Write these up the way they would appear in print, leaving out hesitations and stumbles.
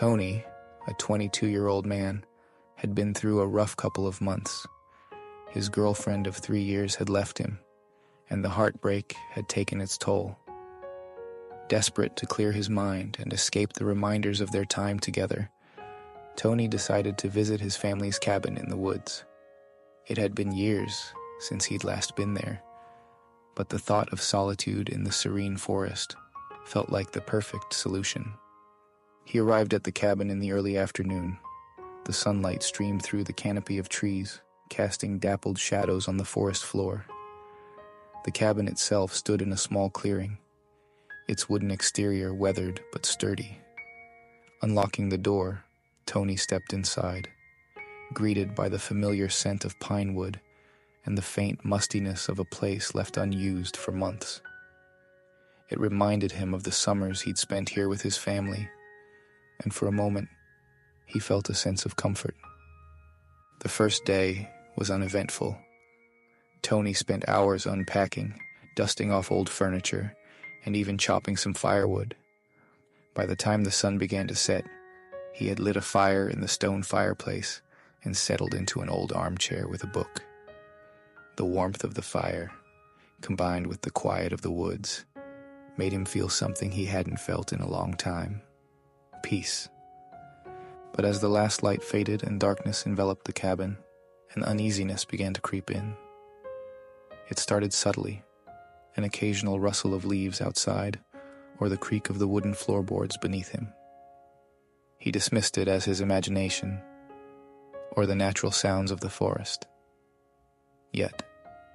Tony, a 22-year-old man, had been through a rough couple of months. His girlfriend of 3 years had left him, and the heartbreak had taken its toll. Desperate to clear his mind and escape the reminders of their time together, Tony decided to visit his family's cabin in the woods. It had been years since he'd last been there, but the thought of solitude in the serene forest felt like the perfect solution. He arrived at the cabin in the early afternoon. The sunlight streamed through the canopy of trees, casting dappled shadows on the forest floor. The cabin itself stood in a small clearing, its wooden exterior weathered but sturdy. Unlocking the door, Tony stepped inside, greeted by the familiar scent of pine wood and the faint mustiness of a place left unused for months. It reminded him of the summers he'd spent here with his family, and for a moment, he felt a sense of comfort. The first day was uneventful. Tony spent hours unpacking, dusting off old furniture, and even chopping some firewood. By the time the sun began to set, he had lit a fire in the stone fireplace and settled into an old armchair with a book. The warmth of the fire, combined with the quiet of the woods, made him feel something he hadn't felt in a long time: peace. But as the last light faded and darkness enveloped the cabin, an uneasiness began to creep in. It started subtly, an occasional rustle of leaves outside, or the creak of the wooden floorboards beneath him. He dismissed it as his imagination, or the natural sounds of the forest. Yet,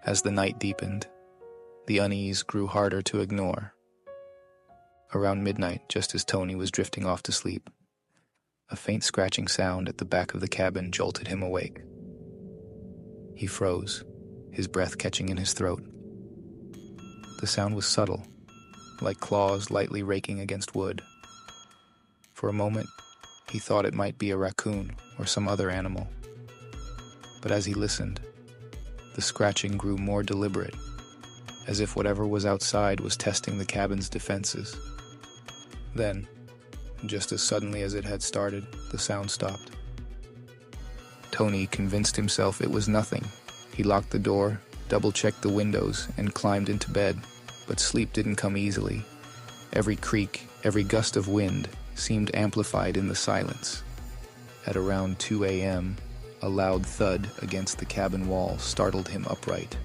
as the night deepened, the unease grew harder to ignore. Around midnight, just as Tony was drifting off to sleep, a faint scratching sound at the back of the cabin jolted him awake. He froze, his breath catching in his throat. The sound was subtle, like claws lightly raking against wood. For a moment, he thought it might be a raccoon or some other animal. But as he listened, the scratching grew more deliberate, as if whatever was outside was testing the cabin's defenses. Then, just as suddenly as it had started, the sound stopped. Tony convinced himself it was nothing. He locked the door, double-checked the windows, and climbed into bed, but sleep didn't come easily. Every creak, every gust of wind seemed amplified in the silence. At around 2 a.m., a loud thud against the cabin wall startled him upright.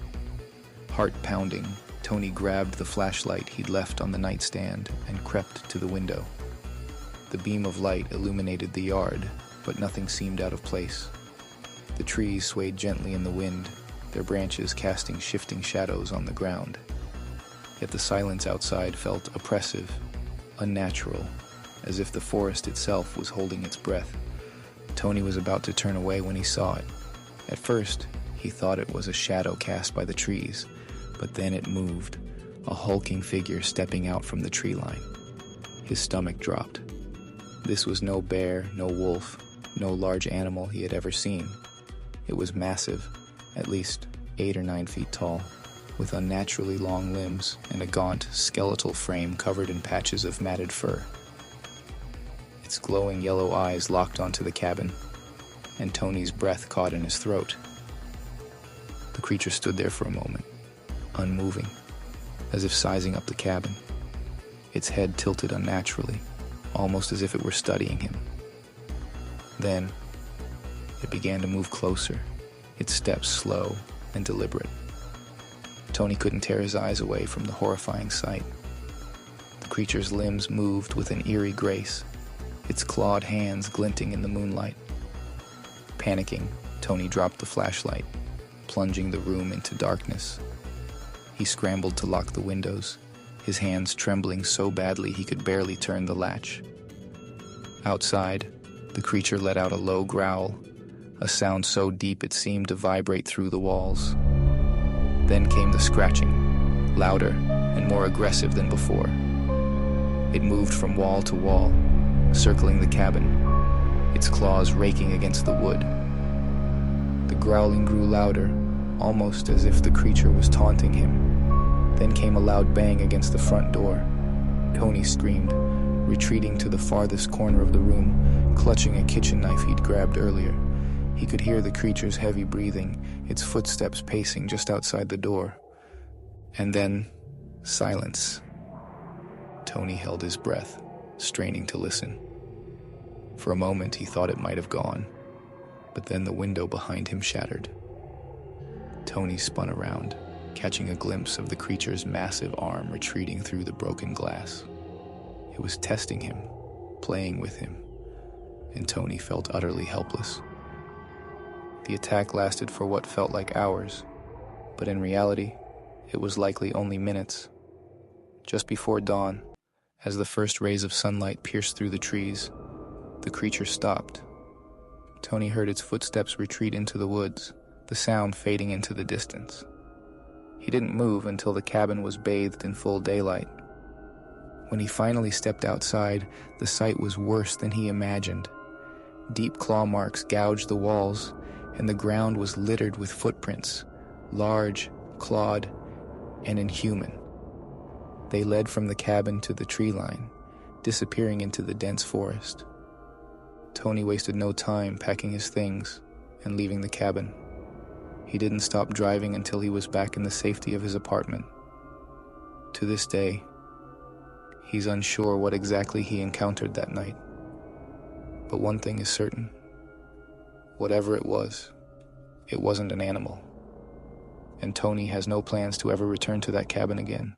Heart pounding, Tony grabbed the flashlight he'd left on the nightstand and crept to the window. The beam of light illuminated the yard, but nothing seemed out of place. The trees swayed gently in the wind, their branches casting shifting shadows on the ground. Yet the silence outside felt oppressive, unnatural, as if the forest itself was holding its breath. Tony was about to turn away when he saw it. At first, he thought it was a shadow cast by the trees, but then it moved, a hulking figure stepping out from the tree line. His stomach dropped. This was no bear, no wolf, no large animal he had ever seen. It was massive, at least 8 or 9 feet tall, with unnaturally long limbs and a gaunt, skeletal frame covered in patches of matted fur. Its glowing yellow eyes locked onto the cabin, and Tony's breath caught in his throat. The creature stood there for a moment, unmoving, as if sizing up the cabin. Its head tilted unnaturally, almost as if it were studying him. Then, it began to move closer, its steps slow and deliberate. Tony couldn't tear his eyes away from the horrifying sight. The creature's limbs moved with an eerie grace, its clawed hands glinting in the moonlight. Panicking, Tony dropped the flashlight, plunging the room into darkness. He scrambled to lock the windows, his hands trembling so badly he could barely turn the latch. Outside, the creature let out a low growl, a sound so deep it seemed to vibrate through the walls. Then came the scratching, louder and more aggressive than before. It moved from wall to wall, circling the cabin, its claws raking against the wood. The growling grew louder, almost as if the creature was taunting him. Then came a loud bang against the front door. Tony screamed, retreating to the farthest corner of the room, clutching a kitchen knife he'd grabbed earlier. He could hear the creature's heavy breathing, its footsteps pacing just outside the door. And then, silence. Tony held his breath, straining to listen. For a moment, he thought it might have gone, but then the window behind him shattered. Tony spun around, catching a glimpse of the creature's massive arm retreating through the broken glass. It was testing him, playing with him, and Tony felt utterly helpless. The attack lasted for what felt like hours, but in reality, it was likely only minutes. Just before dawn, as the first rays of sunlight pierced through the trees, the creature stopped. Tony heard its footsteps retreat into the woods, the sound fading into the distance. He didn't move until the cabin was bathed in full daylight. When he finally stepped outside, the sight was worse than he imagined. Deep claw marks gouged the walls, and the ground was littered with footprints, large, clawed, and inhuman. They led from the cabin to the tree line, disappearing into the dense forest. Tony wasted no time packing his things and leaving the cabin. He didn't stop driving until he was back in the safety of his apartment. To this day, he's unsure what exactly he encountered that night. But one thing is certain. Whatever it wasn't an animal. And Tony has no plans to ever return to that cabin again.